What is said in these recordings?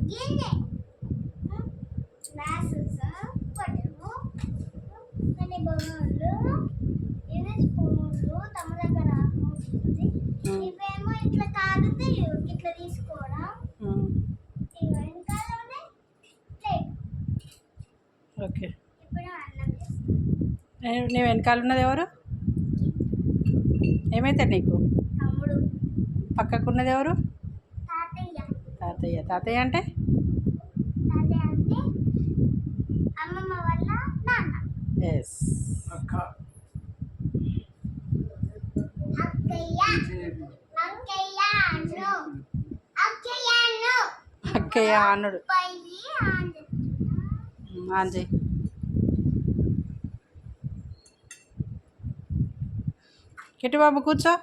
గిన్నె గ్లాసెస్ పట్టము అన్ని బొమ్మలు ఇవి స్పూన్లు తమ దగ్గర ఉంటుంది. ఇవేమో ఇట్లా కాగితే ఇట్లా తీసుకోవడం వెనకాలనే ప్లేట్. ఓకే, ఇప్పుడు అన్నం చేస్తాం. నీ వెనకాల ఉన్నది ఎవరు? ఏమైతాడు నీకు? తమ్ముడు. పక్కకున్నది ఎవరు? తాతయ్య. తాతయ్య. తాతయ్య అంటే తాతయ్య అంటే అమ్మమ్మ వాళ్ళ నాన్న. ఎస్. అక్కయ్య. అక్కయ్య అను. అక్కయ్య అను. అక్కయ్య అనుడు. పైది ఆంజీ. కిట్టుబాబు కూర్చో.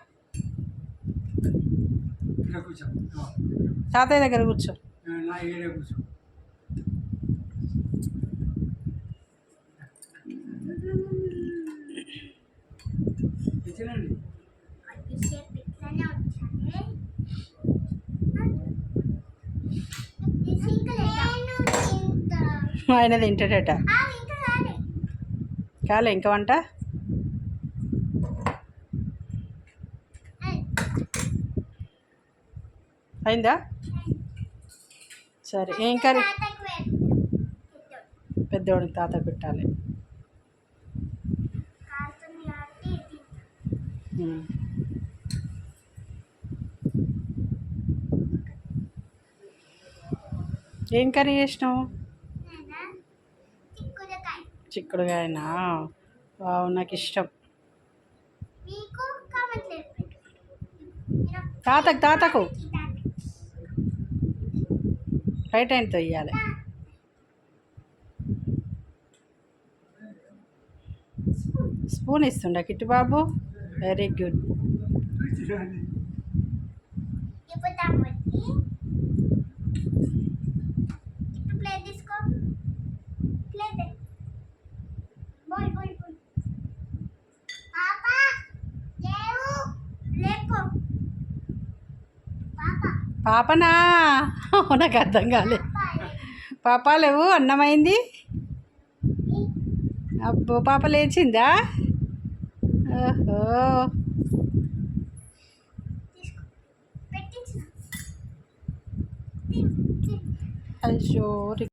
తాతయ్య దగ్గర కూర్చో. ఆయన తింటాడట. కాలే ఇంకా వంట? అయిందా? సరే, ఏం కర్రీ? పెద్దోడికి తాత పెట్టాలి. ఏం కర్రీ చేసినావు? చిక్కుడుకాయనా? వావ్, నాకు ఇష్టం. తాతకు రైట్ హ్యాండ్తో ఇవ్వాలి. స్పూన్ ఇస్తుండ కిట్టుబాబు? Very good. పాపనా? నాకు అర్థం కాలే. పాప లేవు, అన్నమైంది. అబ్బో, పాప లేచిందా? ఓహో, అయ్యో.